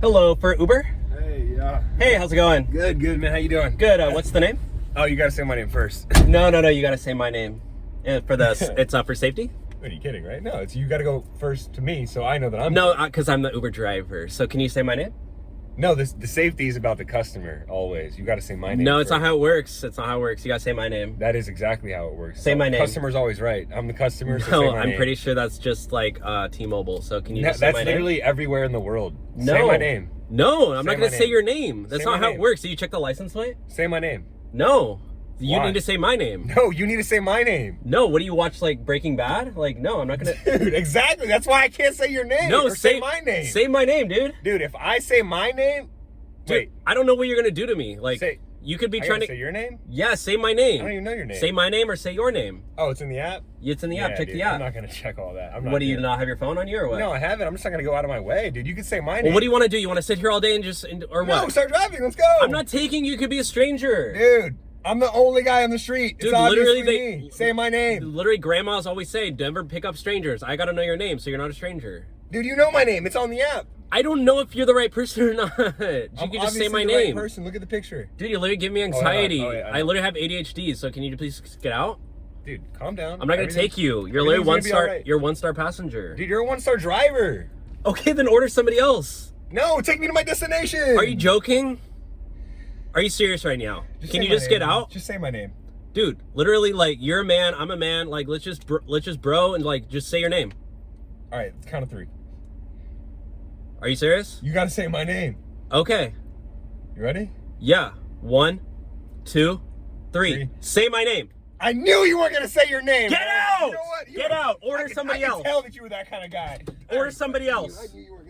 Hello, for Uber? Hey, yeah. Hey, how's it going? Good, man. How you doing? Good. What's the name? Oh, you gotta say my name first. No. You gotta say my name. For the, it's for safety? What, are you kidding, right? No, it's you gotta go first to me so I know that I'm... No, because I'm the Uber driver. So can you say my name? No, the safety is about the customer, always. You gotta say my name No, first. it's not how it works. It's not how it works. You gotta say my name. That is exactly how it works. Say my name. Customer's always right. I'm the customer, so No, say my I'm name. pretty sure that's just like T-Mobile. So can you just say That's my name? literally everywhere in the world. No. Say my name. No, I'm Say not gonna my say name. your name. That's Say not my how name. it works. Do you check the license plate? Say my name. No. You Why? need to say my name. No, you need to say my name. No, what do you watch, like Breaking Bad? Like, no, I'm not gonna... Dude, exactly. That's why I can't say your name. No, or say my name. Say my name, dude. Dude, if I say my name... Dude, Wait. I don't know what you're gonna do to me. Like, Say... you could be I trying gotta to... say your name? Yeah, say my name. I don't even know your name. Say my name or say your name. Oh, it's in the app? It's in the app. Yeah, Check dude, the app. I'm not gonna check all that. I'm not What, do you gonna- not have your phone on you or what? No, I haven't. I'm just not gonna go out of my way, dude. You can say my name. Well, what do you want to do? You want to sit here all day and just... or what? No, start driving. Let's go. I'm not taking you. You could be a stranger. Dude, I'm the only guy on the street. Dude, It's obviously literally me. Say my name. Literally, grandmas always say, never pick up strangers. I gotta know your name, so you're not a stranger. Dude, you know my name. It's on the app. I don't know if you're the right person or not. You can just say my the name. Right person. Look at the picture. Dude, you literally give me anxiety. Oh, yeah, I literally have ADHD, so can you please get out? Dude, calm down. I'm not gonna take you. You're literally everything's gonna be all right. You're one-star passenger. Dude, you're a one-star driver. Okay, then order somebody else. No, take me to my destination. Are you joking? Are you serious right now? Can you just get out? Just say my name. Dude, literally, like, you're a man, I'm a man. Like, let's just bro and like just say your name. All right, count of 3. Are you serious? You gotta say my name. Okay. You ready? Yeah. 1, 2, 3. 3. Say my name. I knew you weren't gonna say your name. Get man. out! You know what? Get out! Order somebody I else. can tell that you were that kind of guy. Order somebody else. I knew you were